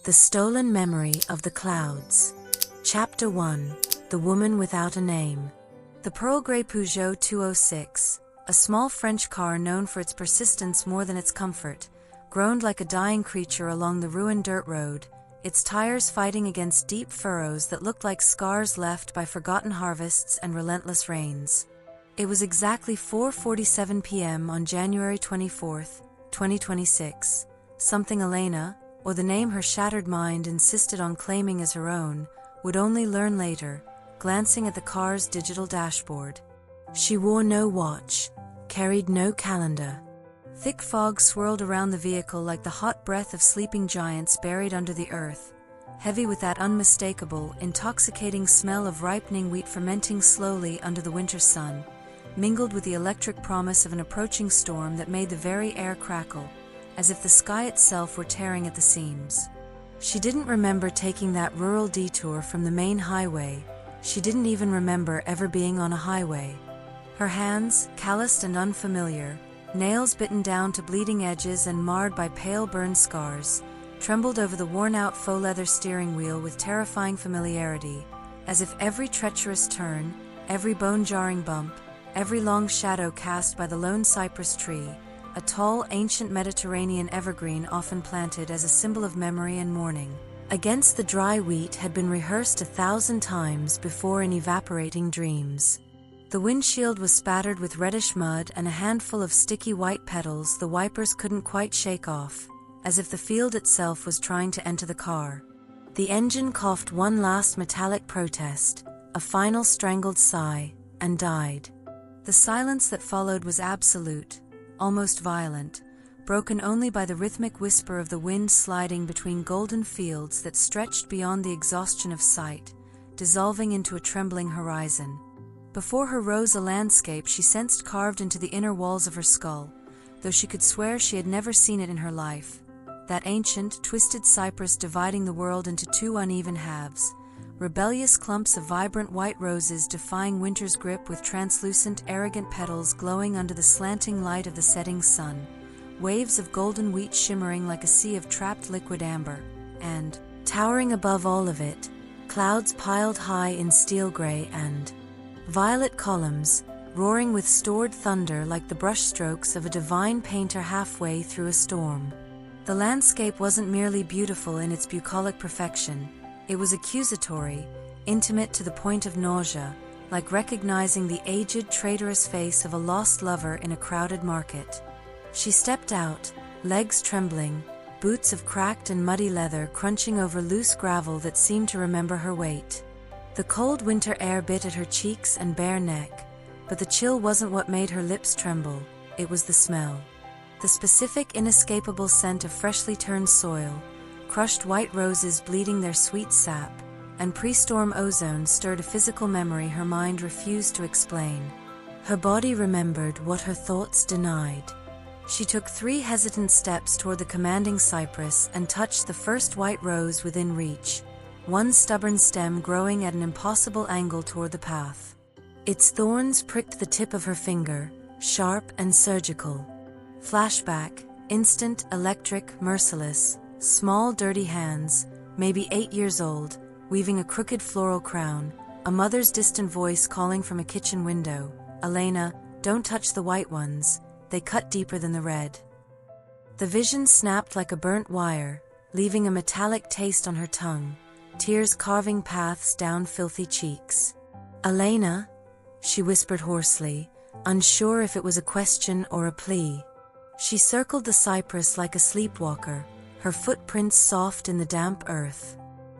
The Stolen Memory of the Clouds. Chapter 1. The Woman Without a Name. The pearl grey Peugeot 206, a small French car known for its persistence more than its comfort, groaned like a dying creature along the ruined dirt road, its tires fighting against deep furrows that looked like scars left by forgotten harvests and relentless rains. It was exactly 4:47 p.m. on January 24, 2026, something Elena, or the name her shattered mind insisted on claiming as her own, would only learn later, glancing at the car's digital dashboard. She wore no watch, carried no calendar. Thick fog swirled around the vehicle like the hot breath of sleeping giants buried under the earth, heavy with that unmistakable, intoxicating smell of ripening wheat fermenting slowly under the winter sun, mingled with the electric promise of an approaching storm that made the very air crackle, as if the sky itself were tearing at the seams. She didn't remember taking that rural detour from the main highway. She didn't even remember ever being on a highway. Her hands, calloused and unfamiliar, nails bitten down to bleeding edges and marred by pale burn scars, trembled over the worn-out faux leather steering wheel with terrifying familiarity, as if every treacherous turn, every bone-jarring bump, every long shadow cast by the lone cypress tree, a tall, ancient Mediterranean evergreen often planted as a symbol of memory and mourning, against the dry wheat had been rehearsed 1,000 times before in evaporating dreams. The windshield was spattered with reddish mud and a handful of sticky white petals the wipers couldn't quite shake off, as if the field itself was trying to enter the car. The engine coughed one last metallic protest, a final strangled sigh, and died. The silence that followed was absolute, almost violent, broken only by the rhythmic whisper of the wind sliding between golden fields that stretched beyond the exhaustion of sight, dissolving into a trembling horizon. Before her rose a landscape she sensed carved into the inner walls of her skull, though she could swear she had never seen it in her life, that ancient, twisted cypress dividing the world into two uneven halves, rebellious clumps of vibrant white roses defying winter's grip with translucent, arrogant petals glowing under the slanting light of the setting sun, waves of golden wheat shimmering like a sea of trapped liquid amber, and, towering above all of it, clouds piled high in steel gray and violet columns, roaring with stored thunder like the brushstrokes of a divine painter halfway through a storm. The landscape wasn't merely beautiful in its bucolic perfection. It was accusatory, intimate to the point of nausea, like recognizing the aged, traitorous face of a lost lover in a crowded market. She stepped out, legs trembling, boots of cracked and muddy leather crunching over loose gravel that seemed to remember her weight. The cold winter air bit at her cheeks and bare neck, but the chill wasn't what made her lips tremble, it was the smell. The specific, inescapable scent of freshly turned soil, crushed white roses bleeding their sweet sap, and pre-storm ozone stirred a physical memory her mind refused to explain. Her body remembered what her thoughts denied. She took 3 hesitant steps toward the commanding cypress and touched the first white rose within reach, one stubborn stem growing at an impossible angle toward the path. Its thorns pricked the tip of her finger, sharp and surgical. Flashback, instant, electric, merciless. Small, dirty hands, maybe 8 years old, weaving a crooked floral crown, a mother's distant voice calling from a kitchen window, "Elena, don't touch the white ones, they cut deeper than the red." The vision snapped like a burnt wire, leaving a metallic taste on her tongue, tears carving paths down filthy cheeks. "Elena," she whispered hoarsely, unsure if it was a question or a plea. She circled the cypress like a sleepwalker, her footprints soft in the damp earth.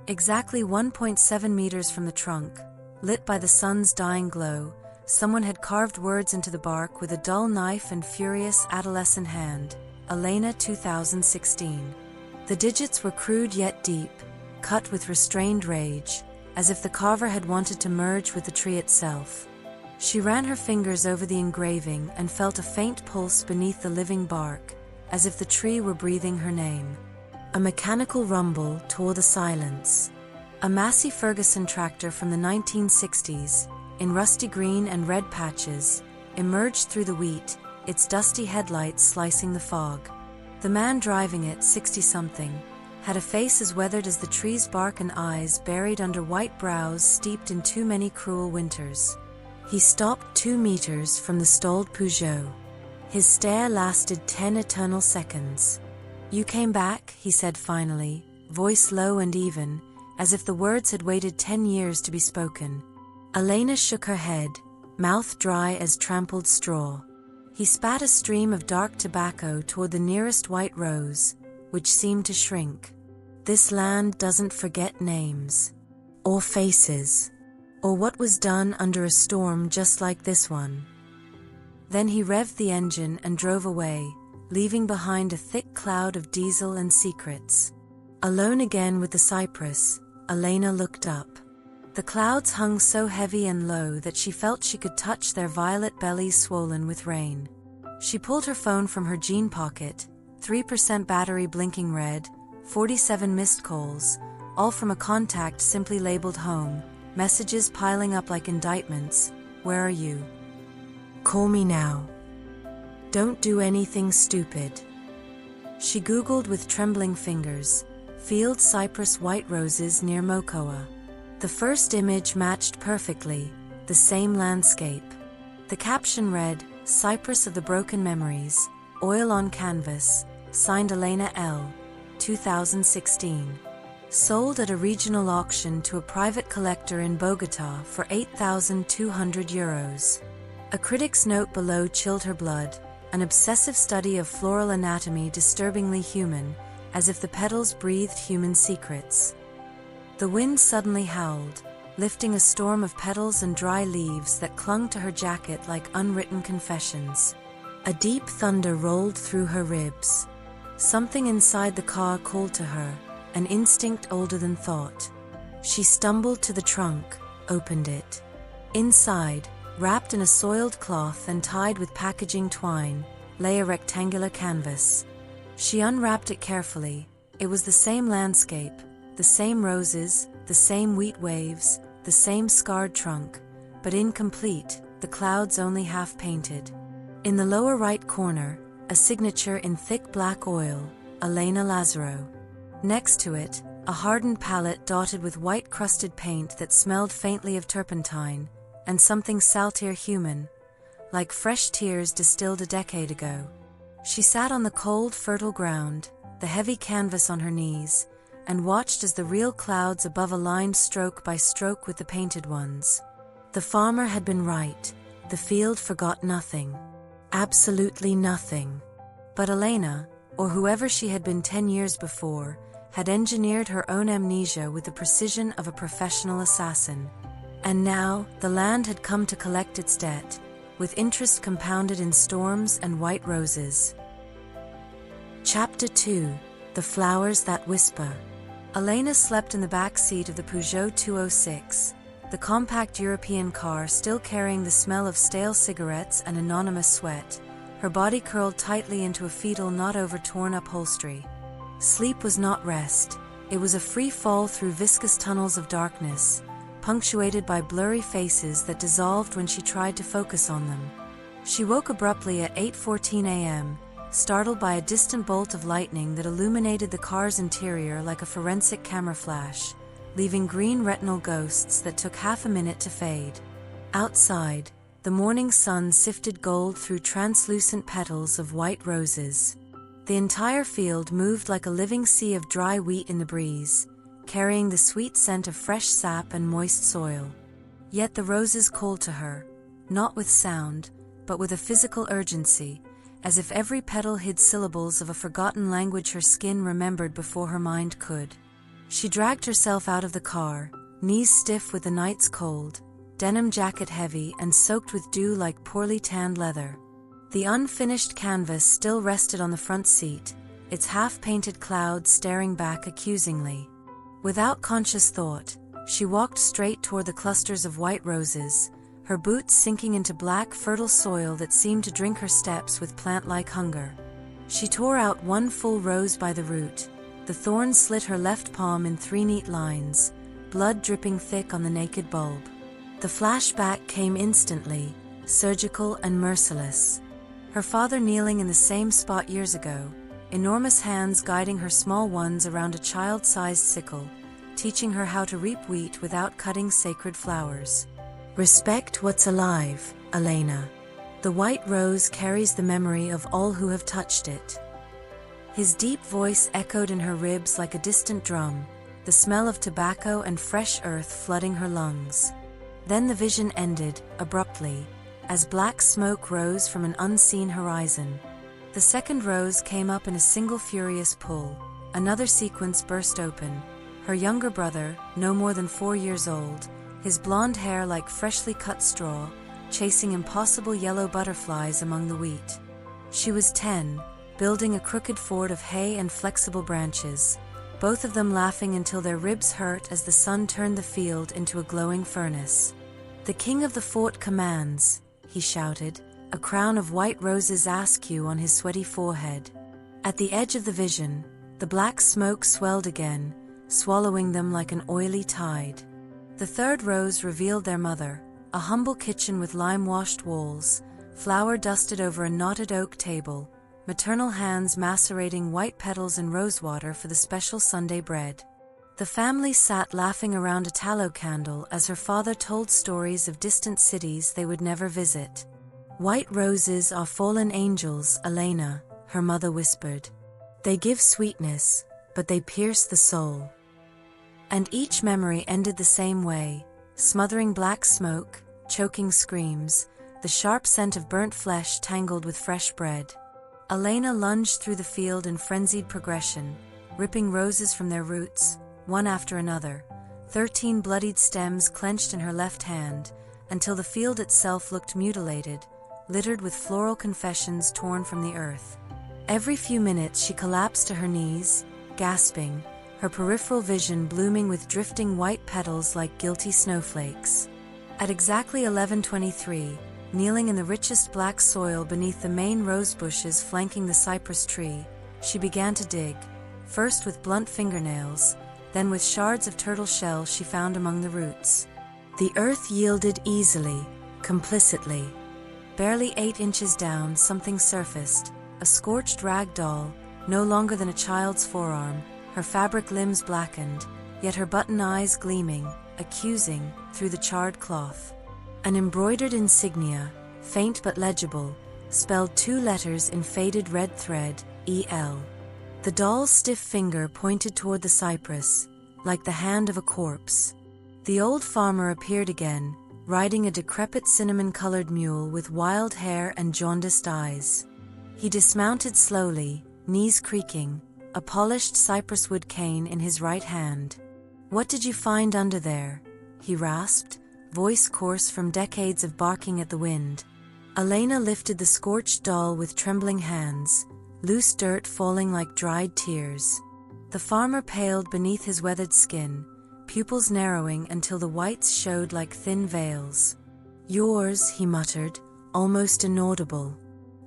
Exactly 1.7 meters from the trunk, lit by the sun's dying glow, someone had carved words into the bark with a dull knife and furious adolescent hand, "Elena 2016. The digits were crude yet deep, cut with restrained rage, as if the carver had wanted to merge with the tree itself. She ran her fingers over the engraving and felt a faint pulse beneath the living bark, as if the tree were breathing her name. A mechanical rumble tore the silence. A Massey Ferguson tractor from the 1960s, in rusty green and red patches, emerged through the wheat, its dusty headlights slicing the fog. The man driving it, 60-something, had a face as weathered as the tree's bark and eyes buried under white brows steeped in too many cruel winters. He stopped 2 meters from the stalled Peugeot. His stare lasted 10 eternal seconds. "You came back," he said finally, voice low and even, as if the words had waited 10 years to be spoken. Elena shook her head, mouth dry as trampled straw. He spat a stream of dark tobacco toward the nearest white rose, which seemed to shrink. "This land doesn't forget names. Or faces. Or what was done under a storm just like this one." Then he revved the engine and drove away, leaving behind a thick cloud of diesel and secrets. Alone again with the Cypress, Elena looked up. The clouds hung so heavy and low that she felt she could touch their violet bellies swollen with rain. She pulled her phone from her jean pocket, 3% battery blinking red, 47 missed calls, all from a contact simply labeled home, messages piling up like indictments. "Where are you? Call me now. Don't do anything stupid." She Googled with trembling fingers, "Field Cypress white roses near Mocoa." The first image matched perfectly, the same landscape. The caption read, "Cypress of the Broken Memories, oil on canvas, signed Elena L., 2016. Sold at a regional auction to a private collector in Bogota for €8,200. A critic's note below chilled her blood, an obsessive study of floral anatomy disturbingly human, as if the petals breathed human secrets. The wind suddenly howled, lifting a storm of petals and dry leaves that clung to her jacket like unwritten confessions. A deep thunder rolled through her ribs. Something inside the car called to her, an instinct older than thought. She stumbled to the trunk, opened it. Inside, wrapped in a soiled cloth and tied with packaging twine, lay a rectangular canvas. She unwrapped it carefully. It was the same landscape, the same roses, the same wheat waves, the same scarred trunk, but incomplete, the clouds only half painted. In the lower right corner, a signature in thick black oil, Elena Lazaro. Next to it, a hardened palette dotted with white-crusted paint that smelled faintly of turpentine, and something saltier human, like fresh tears distilled a decade ago. She sat on the cold, fertile ground, the heavy canvas on her knees, and watched as the real clouds above aligned stroke by stroke with the painted ones. The farmer had been right. The field forgot nothing. Absolutely nothing. But Elena, or whoever she had been 10 years before, had engineered her own amnesia with the precision of a professional assassin. And now, the land had come to collect its debt, with interest compounded in storms and white roses. Chapter 2: The Flowers That Whisper. Elena slept in the back seat of the Peugeot 206, the compact European car still carrying the smell of stale cigarettes and anonymous sweat, her body curled tightly into a fetal not over torn upholstery. Sleep was not rest, it was a free fall through viscous tunnels of darkness, punctuated by blurry faces that dissolved when she tried to focus on them. She woke abruptly at 8:14 a.m., startled by a distant bolt of lightning that illuminated the car's interior like a forensic camera flash, leaving green retinal ghosts that took half a minute to fade. Outside, the morning sun sifted gold through translucent petals of white roses. The entire field moved like a living sea of dry wheat in the breeze, carrying the sweet scent of fresh sap and moist soil. Yet the roses called to her, not with sound, but with a physical urgency, as if every petal hid syllables of a forgotten language her skin remembered before her mind could. She dragged herself out of the car, knees stiff with the night's cold, denim jacket heavy and soaked with dew like poorly tanned leather. The unfinished canvas still rested on the front seat, its half-painted clouds staring back accusingly. Without conscious thought, she walked straight toward the clusters of white roses, her boots sinking into black, fertile soil that seemed to drink her steps with plant-like hunger. She tore out one full rose by the root. The thorns slit her left palm in 3 neat lines, blood dripping thick on the naked bulb. The flashback came instantly, surgical and merciless. Her father kneeling in the same spot years ago, enormous hands guiding her small ones around a child-sized sickle, teaching her how to reap wheat without cutting sacred flowers. Respect what's alive, Elena. The white rose carries the memory of all who have touched it. His deep voice echoed in her ribs like a distant drum, the smell of tobacco and fresh earth flooding her lungs. Then the vision ended, abruptly, as black smoke rose from an unseen horizon. The second rose came up in a single furious pull. Another sequence burst open. Her younger brother, no more than 4 years old, his blonde hair like freshly cut straw, chasing impossible yellow butterflies among the wheat. She was 10, building a crooked fort of hay and flexible branches, both of them laughing until their ribs hurt as the sun turned the field into a glowing furnace. "The king of the fort commands," he shouted, a crown of white roses askew on his sweaty forehead. At the edge of the vision, the black smoke swelled again, swallowing them like an oily tide. The third rose revealed their mother, a humble kitchen with lime-washed walls, flour dusted over a knotted oak table, maternal hands macerating white petals in rosewater for the special Sunday bread. The family sat laughing around a tallow candle as her father told stories of distant cities they would never visit. "White roses are fallen angels, Elena," her mother whispered. "They give sweetness, but they pierce the soul." And each memory ended the same way, smothering black smoke, choking screams, the sharp scent of burnt flesh tangled with fresh bread. Elena lunged through the field in frenzied progression, ripping roses from their roots, one after another, 13 bloodied stems clenched in her left hand, until the field itself looked mutilated, littered with floral confessions torn from the earth. Every few minutes she collapsed to her knees, gasping, her peripheral vision blooming with drifting white petals like guilty snowflakes. At exactly 11:23, kneeling in the richest black soil beneath the main rose bushes flanking the cypress tree, she began to dig, first with blunt fingernails, then with shards of turtle shell she found among the roots. The earth yielded easily, complicitly. Barely 8 inches down, something surfaced, a scorched rag doll, no longer than a child's forearm, her fabric limbs blackened, yet her button eyes gleaming, accusing, through the charred cloth. An embroidered insignia, faint but legible, spelled 2 letters in faded red thread, E.L. The doll's stiff finger pointed toward the cypress, like the hand of a corpse. The old farmer appeared again, riding a decrepit cinnamon-colored mule with wild hair and jaundiced eyes. He dismounted slowly, knees creaking, a polished cypress wood cane in his right hand. "What did you find under there?" he rasped, voice coarse from decades of barking at the wind. Elena lifted the scorched doll with trembling hands, loose dirt falling like dried tears. The farmer paled beneath his weathered skin, pupils narrowing until the whites showed like thin veils. "Yours," he muttered, almost inaudible.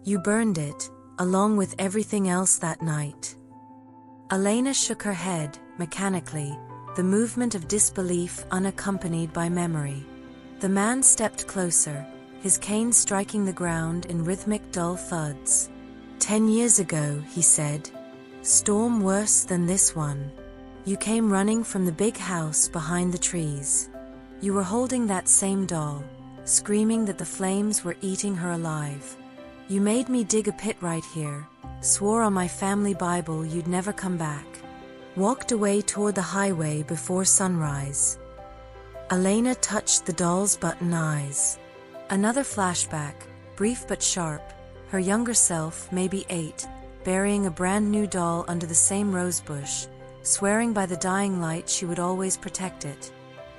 "You burned it, along with everything else that night." Elena shook her head, mechanically, the movement of disbelief unaccompanied by memory. The man stepped closer, his cane striking the ground in rhythmic dull thuds. "10 years ago," he said. "Storm worse than this one. You came running from the big house behind the trees. You were holding that same doll, screaming that the flames were eating her alive. You made me dig a pit right here, swore on my family Bible you'd never come back. Walked away toward the highway before sunrise." Elena touched the doll's button eyes. Another flashback, brief but sharp, her younger self, maybe 8, burying a brand new doll under the same rosebush, swearing by the dying light she would always protect it.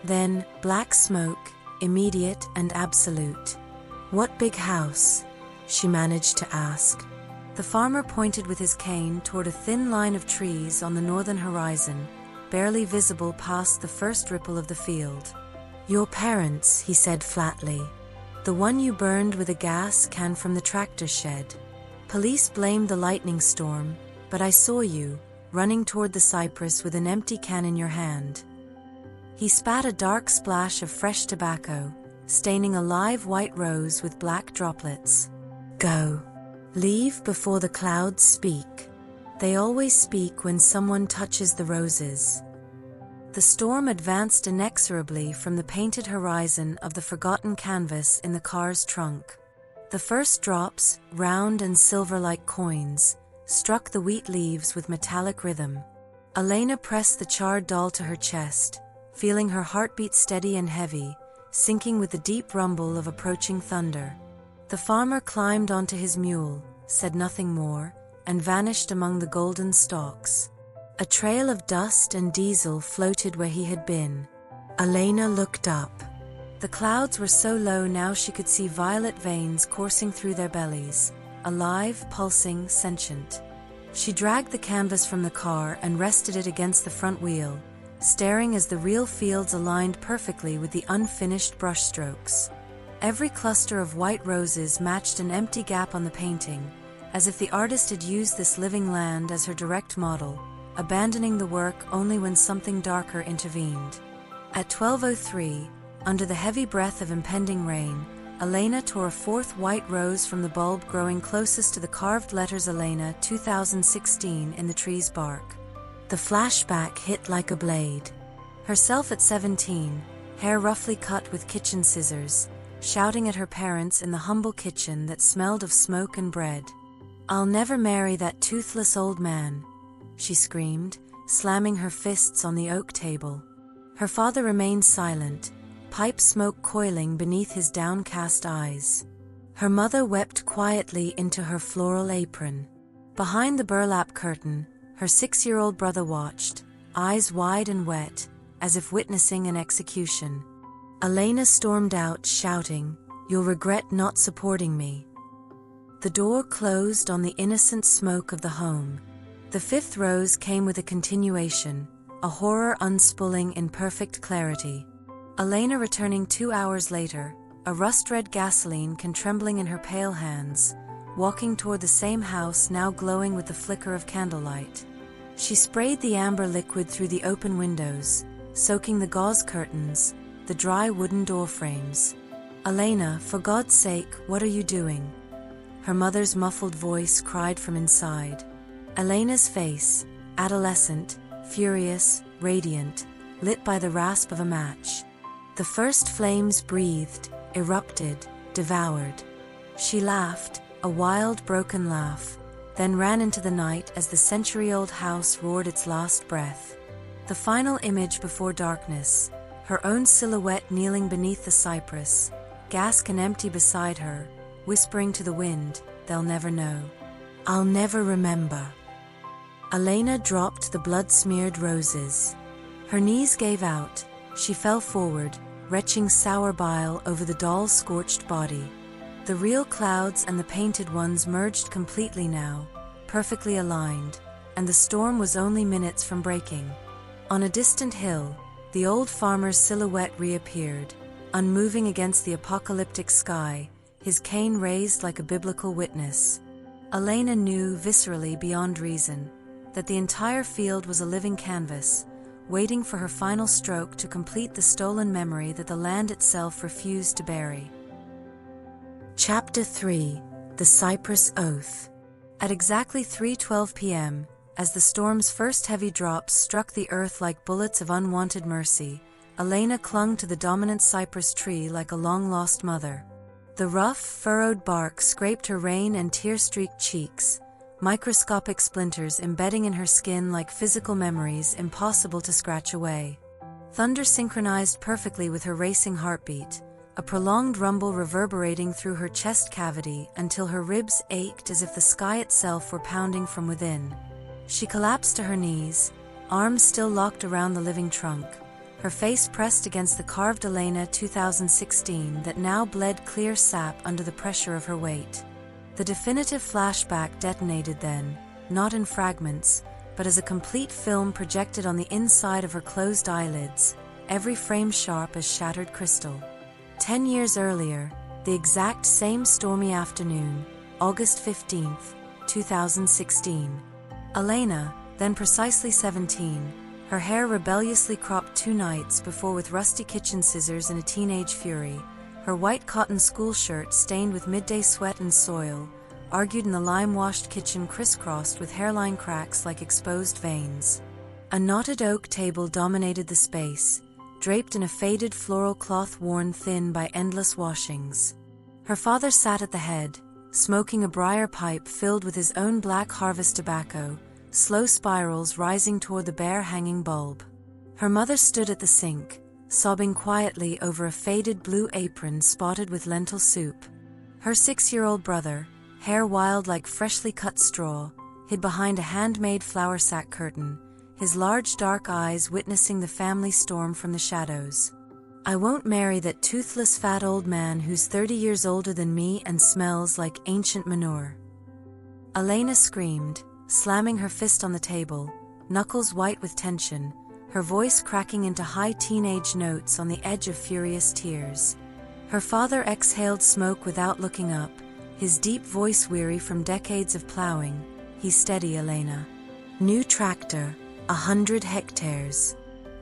Then, black smoke, immediate and absolute. "What big house?" she managed to ask. The farmer pointed with his cane toward a thin line of trees on the northern horizon, barely visible past the first ripple of the field. "Your parents," he said flatly. "The one you burned with a gas can from the tractor shed. Police blamed the lightning storm, but I saw you, running toward the cypress with an empty can in your hand." He spat a dark splash of fresh tobacco, staining a live white rose with black droplets. "Go. Leave before the clouds speak." They always speak when someone touches the roses. The storm advanced inexorably from the painted horizon of the forgotten canvas in the car's trunk. The first drops, round and silver like coins, struck the wheat leaves with metallic rhythm. Elena pressed the charred doll to her chest, feeling her heartbeat steady and heavy, sinking with the deep rumble of approaching thunder. The farmer climbed onto his mule, said nothing more, and vanished among the golden stalks. A trail of dust and diesel floated where he had been. Elena looked up. The clouds were so low now she could see violet veins coursing through their bellies, alive, pulsing, sentient. She dragged the canvas from the car and rested it against the front wheel, staring as the real fields aligned perfectly with the unfinished brushstrokes. Every cluster of white roses matched an empty gap on the painting, as if the artist had used this living land as her direct model, abandoning the work only when something darker intervened. At 12:03, under the heavy breath of impending rain, Elena tore a fourth white rose from the bulb growing closest to the carved letters Elena 2016 in the tree's bark. The flashback hit like a blade. Herself at 17, hair roughly cut with kitchen scissors, shouting at her parents in the humble kitchen that smelled of smoke and bread. "I'll never marry that toothless old man," she screamed, slamming her fists on the oak table. Her father remained silent, pipe smoke coiling beneath his downcast eyes. Her mother wept quietly into her floral apron. Behind the burlap curtain, her 6-year-old brother watched, eyes wide and wet, as if witnessing an execution. Elena stormed out, shouting, "You'll regret not supporting me." The door closed on the innocent smoke of the home. The fifth rose came with a continuation, a horror unspooling in perfect clarity. Elena returning 2 hours later, a rust-red gasoline can trembling in her pale hands, walking toward the same house now glowing with the flicker of candlelight. She sprayed the amber liquid through the open windows, soaking the gauze curtains, the dry wooden door frames. "Elena, for God's sake, what are you doing?" Her mother's muffled voice cried from inside. Elena's face, adolescent, furious, radiant, lit by the rasp of a match. The first flames breathed, erupted, devoured. She laughed, a wild, broken laugh, then ran into the night as the century-old house roared its last breath. The final image before darkness, her own silhouette kneeling beneath the cypress, gas can empty beside her, whispering to the wind, "They'll never know. I'll never remember." Elena dropped the blood-smeared roses. Her knees gave out, she fell forward, retching sour bile over the doll's scorched body. The real clouds and the painted ones merged completely now, perfectly aligned, and the storm was only minutes from breaking. On a distant hill, the old farmer's silhouette reappeared, unmoving against the apocalyptic sky, his cane raised like a biblical witness. Elena knew, viscerally beyond reason, that the entire field was a living canvas, waiting for her final stroke to complete the stolen memory that the land itself refused to bury. Chapter 3: The Cypress Oath. At exactly 3:12 p.m., as the storm's first heavy drops struck the earth like bullets of unwanted mercy, Elena clung to the dominant cypress tree like a long-lost mother. The rough, furrowed bark scraped her rain and tear-streaked cheeks, microscopic splinters embedding in her skin like physical memories impossible to scratch away. Thunder synchronized perfectly with her racing heartbeat, a prolonged rumble reverberating through her chest cavity until her ribs ached as if the sky itself were pounding from within. She collapsed to her knees, arms still locked around the living trunk, her face pressed against the carved Elena 2016 that now bled clear sap under the pressure of her weight. The definitive flashback detonated then, not in fragments, but as a complete film projected on the inside of her closed eyelids, every frame sharp as shattered crystal. 10 years earlier, the exact same stormy afternoon, August 15th, 2016. Elena, then precisely 17, her hair rebelliously cropped 2 nights before with rusty kitchen scissors in a teenage fury, her white cotton school shirt stained with midday sweat and soil, argued in the lime-washed kitchen crisscrossed with hairline cracks like exposed veins. A knotted oak table dominated the space, draped in a faded floral cloth worn thin by endless washings. Her father sat at the head, smoking a briar pipe filled with his own black harvest tobacco, slow spirals rising toward the bare hanging bulb. Her mother stood at the sink, sobbing quietly over a faded blue apron spotted with lentil soup. Her 6-year-old brother, hair wild like freshly cut straw, hid behind a handmade flour sack curtain, his large dark eyes witnessing the family storm from the shadows. "I won't marry that toothless fat old man who's 30 years older than me and smells like ancient manure." Elena screamed, slamming her fist on the table, knuckles white with tension, her voice cracking into high teenage notes on the edge of furious tears. Her father exhaled smoke without looking up, his deep voice weary from decades of plowing. "He's steady, Elena. New tractor, 100 hectares.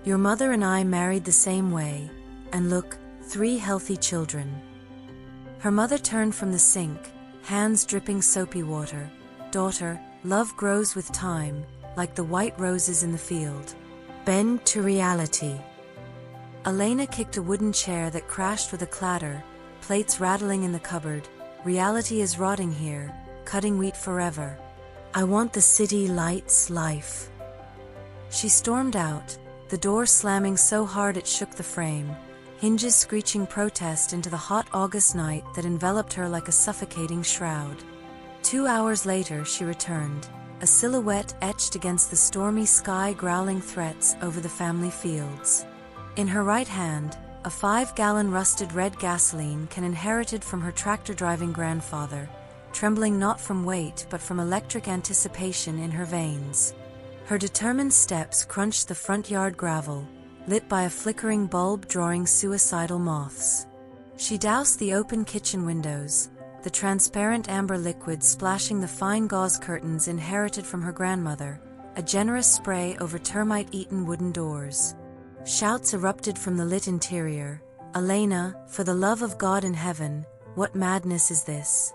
Your mother and I married the same way, and look, 3 healthy children." Her mother turned from the sink, hands dripping soapy water. "Daughter, love grows with time, like the white roses in the field. Bend to reality." Elena kicked a wooden chair that crashed with a clatter, plates rattling in the cupboard. "Reality is rotting here, cutting wheat forever. I want the city lights, life." She stormed out, the door slamming so hard it shook the frame, hinges screeching protest into the hot August night that enveloped her like a suffocating shroud. 2 hours later she returned, a silhouette etched against the stormy sky growling threats over the family fields. In her right hand, a 5-gallon rusted red gasoline can inherited from her tractor-driving grandfather, trembling not from weight but from electric anticipation in her veins. Her determined steps crunched the front yard gravel, lit by a flickering bulb drawing suicidal moths. She doused the open kitchen windows, the transparent amber liquid splashing the fine gauze curtains inherited from her grandmother, a generous spray over termite-eaten wooden doors. Shouts erupted from the lit interior. "Elena, for the love of God in heaven, what madness is this?"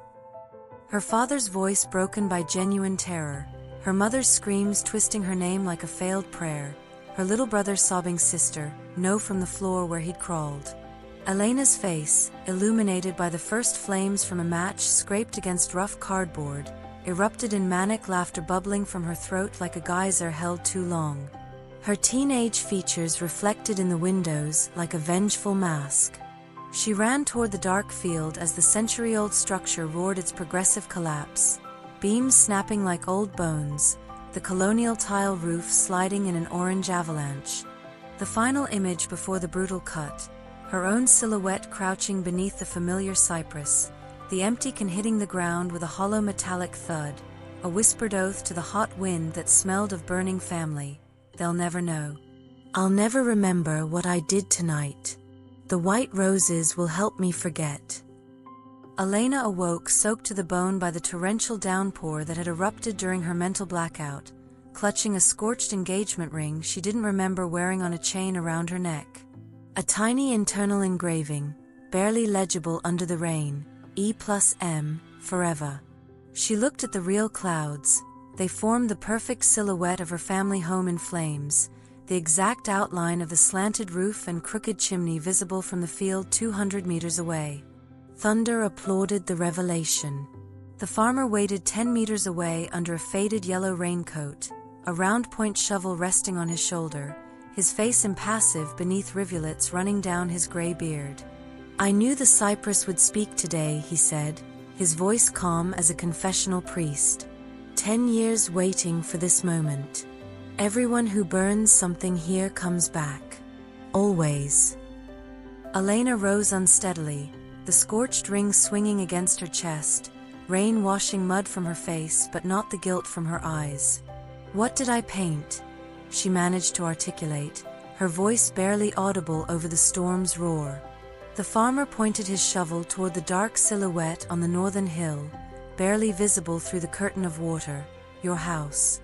Her father's voice broken by genuine terror, her mother's screams twisting her name like a failed prayer, her little brother's sobbing sister, "No," from the floor where he'd crawled. Elena's face, illuminated by the first flames from a match scraped against rough cardboard, erupted in manic laughter bubbling from her throat like a geyser held too long. Her teenage features reflected in the windows like a vengeful mask. She ran toward the dark field as the century-old structure roared its progressive collapse, beams snapping like old bones, the colonial tile roof sliding in an orange avalanche. The final image before the brutal cut, her own silhouette crouching beneath the familiar cypress, the empty can hitting the ground with a hollow metallic thud, a whispered oath to the hot wind that smelled of burning family. "They'll never know. I'll never remember what I did tonight. The white roses will help me forget." Elena awoke soaked to the bone by the torrential downpour that had erupted during her mental blackout, clutching a scorched engagement ring she didn't remember wearing on a chain around her neck. A tiny internal engraving, barely legible under the rain, E+M, forever. She looked at the real clouds. They formed the perfect silhouette of her family home in flames, the exact outline of the slanted roof and crooked chimney visible from the field 200 meters away. Thunder applauded the revelation. The farmer waited 10 meters away under a faded yellow raincoat, a round-point shovel resting on his shoulder, his face impassive beneath rivulets running down his gray beard. "I knew the cypress would speak today," he said, his voice calm as a confessional priest. 10 years waiting for this moment. Everyone who burns something here comes back. Always." Elena rose unsteadily, the scorched ring swinging against her chest, rain washing mud from her face but not the guilt from her eyes. "What did I paint?" she managed to articulate, her voice barely audible over the storm's roar. The farmer pointed his shovel toward the dark silhouette on the northern hill, barely visible through the curtain of water. "Your house.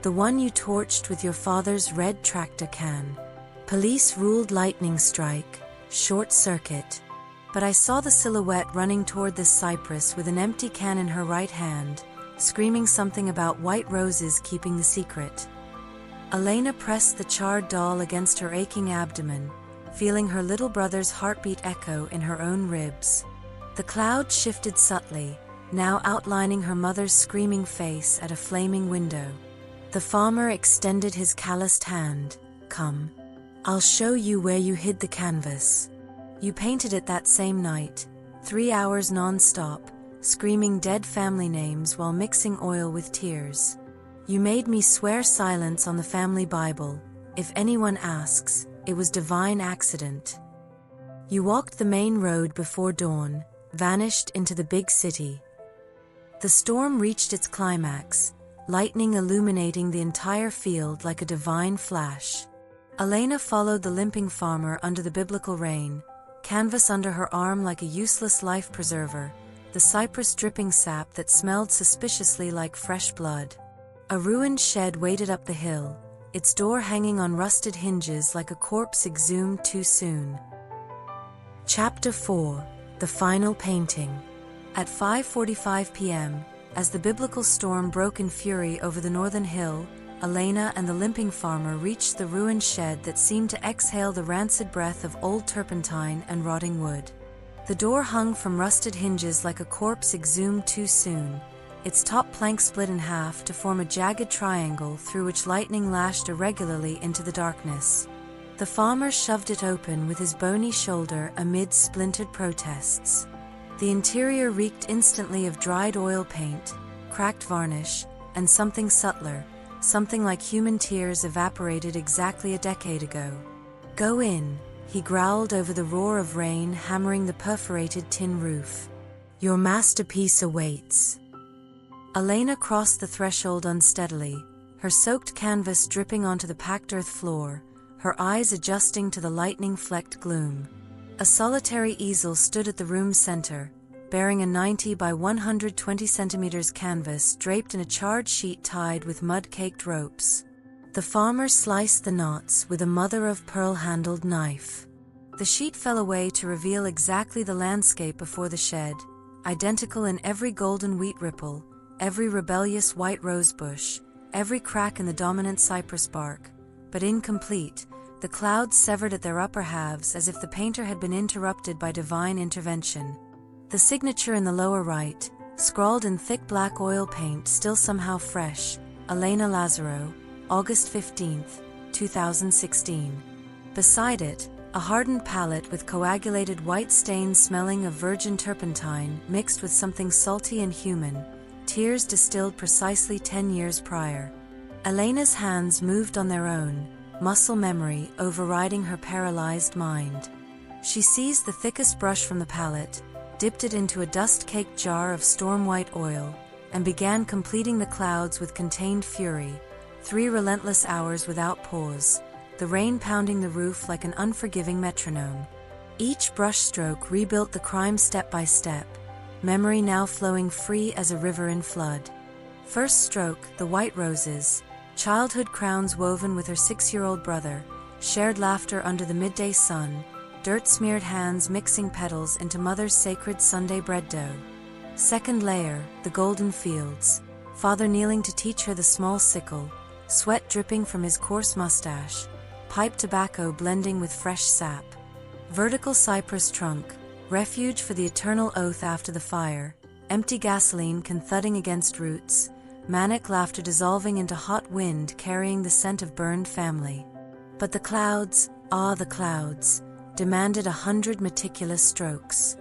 The one you torched with your father's red tractor can. Police ruled lightning strike, short circuit. But I saw the silhouette running toward this cypress with an empty can in her right hand, screaming something about white roses keeping the secret. Elena pressed the charred doll against her aching abdomen, feeling her little brother's heartbeat echo in her own ribs. The cloud shifted subtly, now outlining her mother's screaming face at a flaming window. The farmer extended his calloused hand. "Come. I'll show you where you hid the canvas. You painted it that same night, 3 hours non-stop, screaming dead family names while mixing oil with tears. You made me swear silence on the family Bible. If anyone asks, it was divine accident. You walked the main road before dawn, vanished into the big city." The storm reached its climax, lightning illuminating the entire field like a divine flash. Elena followed the limping farmer under the biblical rain, canvas under her arm like a useless life preserver, the cypress dripping sap that smelled suspiciously like fresh blood. A ruined shed waited up the hill, its door hanging on rusted hinges like a corpse exhumed too soon. Chapter 4: The Final Painting. At 5:45 p.m., as the biblical storm broke in fury over the northern hill, Elena and the limping farmer reached the ruined shed that seemed to exhale the rancid breath of old turpentine and rotting wood. The door hung from rusted hinges like a corpse exhumed too soon, its top plank split in half to form a jagged triangle through which lightning lashed irregularly into the darkness. The farmer shoved it open with his bony shoulder amid splintered protests. The interior reeked instantly of dried oil paint, cracked varnish, and something subtler, something like human tears evaporated exactly a decade ago. "Go in," he growled over the roar of rain hammering the perforated tin roof. "Your masterpiece awaits." Elena crossed the threshold unsteadily, her soaked canvas dripping onto the packed earth floor, her eyes adjusting to the lightning-flecked gloom. A solitary easel stood at the room's center, bearing a 90 by 120 centimeters canvas draped in a charred sheet tied with mud-caked ropes. The farmer sliced the knots with a mother-of-pearl-handled knife. The sheet fell away to reveal exactly the landscape before the shed, identical in every golden wheat ripple, every rebellious white rose bush, every crack in the dominant cypress bark, but incomplete, the clouds severed at their upper halves as if the painter had been interrupted by divine intervention. The signature in the lower right, scrawled in thick black oil paint still somehow fresh, Elena Lazaro, August 15, 2016. Beside it, a hardened palette with coagulated white stains smelling of virgin turpentine mixed with something salty and human, tears distilled precisely 10 years prior. Elena's hands moved on their own, muscle memory overriding her paralyzed mind. She seized the thickest brush from the palette, dipped it into a dust-caked jar of storm-white oil, and began completing the clouds with contained fury, 3 relentless hours without pause, the rain pounding the roof like an unforgiving metronome. Each brushstroke rebuilt the crime step by step, memory now flowing free as a river in flood. First stroke, the white roses, childhood crowns woven with her 6-year-old brother, shared laughter under the midday sun, dirt-smeared hands mixing petals into mother's sacred Sunday bread dough. Second layer, the golden fields, father kneeling to teach her the small sickle, sweat dripping from his coarse mustache, pipe tobacco blending with fresh sap. Vertical cypress trunk, refuge for the eternal oath after the fire, empty gasoline can thudding against roots, manic laughter dissolving into hot wind carrying the scent of burned family. But the clouds, the clouds, demanded 100 meticulous strokes.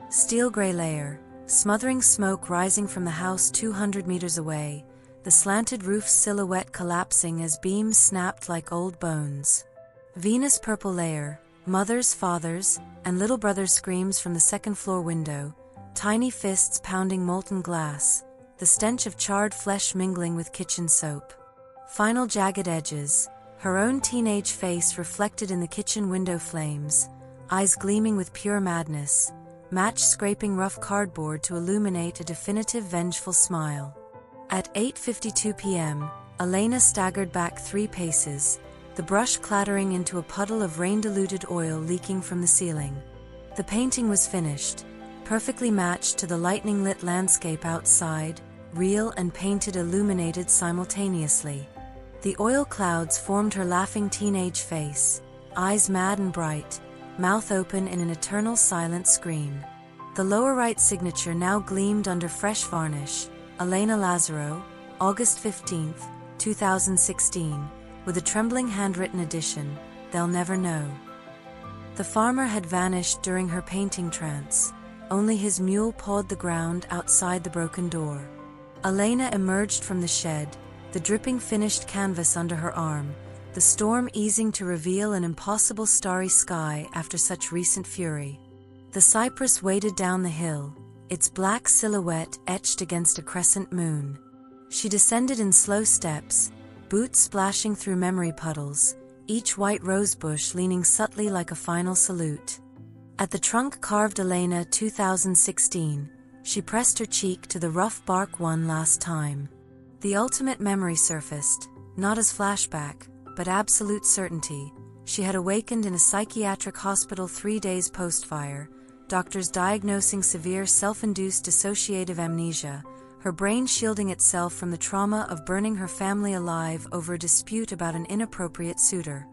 Steel gray layer, smothering smoke rising from the house 200 meters away, the slanted roof's silhouette collapsing as beams snapped like old bones. Venus purple layer, mothers, fathers, and little brother's screams from the second-floor window, tiny fists pounding molten glass, the stench of charred flesh mingling with kitchen soap. Final jagged edges, her own teenage face reflected in the kitchen window flames, eyes gleaming with pure madness, match scraping rough cardboard to illuminate a definitive vengeful smile. At 8:52 p.m., Elena staggered back 3 paces, the brush clattering into a puddle of rain-diluted oil leaking from the ceiling. The painting was finished, perfectly matched to the lightning-lit landscape outside, real and painted illuminated simultaneously. The oil clouds formed her laughing teenage face, eyes mad and bright, mouth open in an eternal silent scream. The lower right signature now gleamed under fresh varnish, Elena Lazaro, August 15, 2016, with a trembling handwritten addition, "They'll never know." The farmer had vanished during her painting trance. Only his mule pawed the ground outside the broken door. Elena emerged from the shed, the dripping finished canvas under her arm, the storm easing to reveal an impossible starry sky after such recent fury. The Cypress waded down the hill, its black silhouette etched against a crescent moon. She descended in slow steps, boots splashing through memory puddles, each white rosebush leaning subtly like a final salute. At the trunk carved Elena 2016, she pressed her cheek to the rough bark one last time. The ultimate memory surfaced, not as flashback, but absolute certainty. She had awakened in a psychiatric hospital 3 days post-fire, doctors diagnosing severe self-induced dissociative amnesia, her brain shielding itself from the trauma of burning her family alive over a dispute about an inappropriate suitor.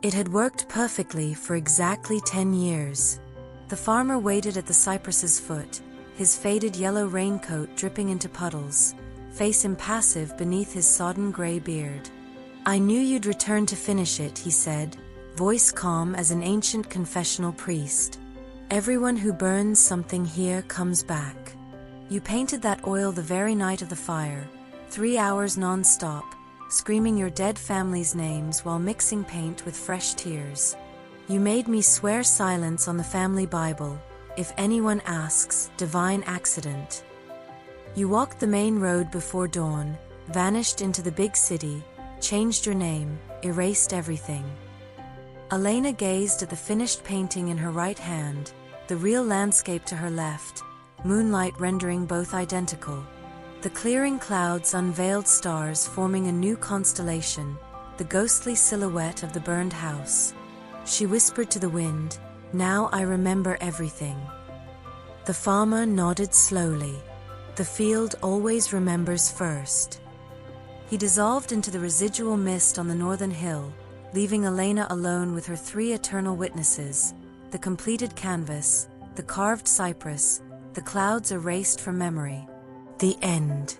It had worked perfectly for exactly 10 years. The farmer waited at the cypress's foot, his faded yellow raincoat dripping into puddles, face impassive beneath his sodden gray beard. "I knew you'd return to finish it," he said, voice calm as an ancient confessional priest. "Everyone who burns something here comes back. You painted that oil the very night of the fire, 3 hours non-stop, screaming your dead family's names while mixing paint with fresh tears. You made me swear silence on the family Bible, if anyone asks, divine accident. You walked the main road before dawn, vanished into the big city, changed your name, erased everything." Elena gazed at the finished painting in her right hand, the real landscape to her left, moonlight rendering both identical. The clearing clouds unveiled stars forming a new constellation, the ghostly silhouette of the burned house. She whispered to the wind, "Now I remember everything." The farmer nodded slowly. The field always remembers first. He dissolved into the residual mist on the northern hill, leaving Elena alone with her 3 eternal witnesses, the completed canvas, the carved cypress, the clouds erased from memory. The end.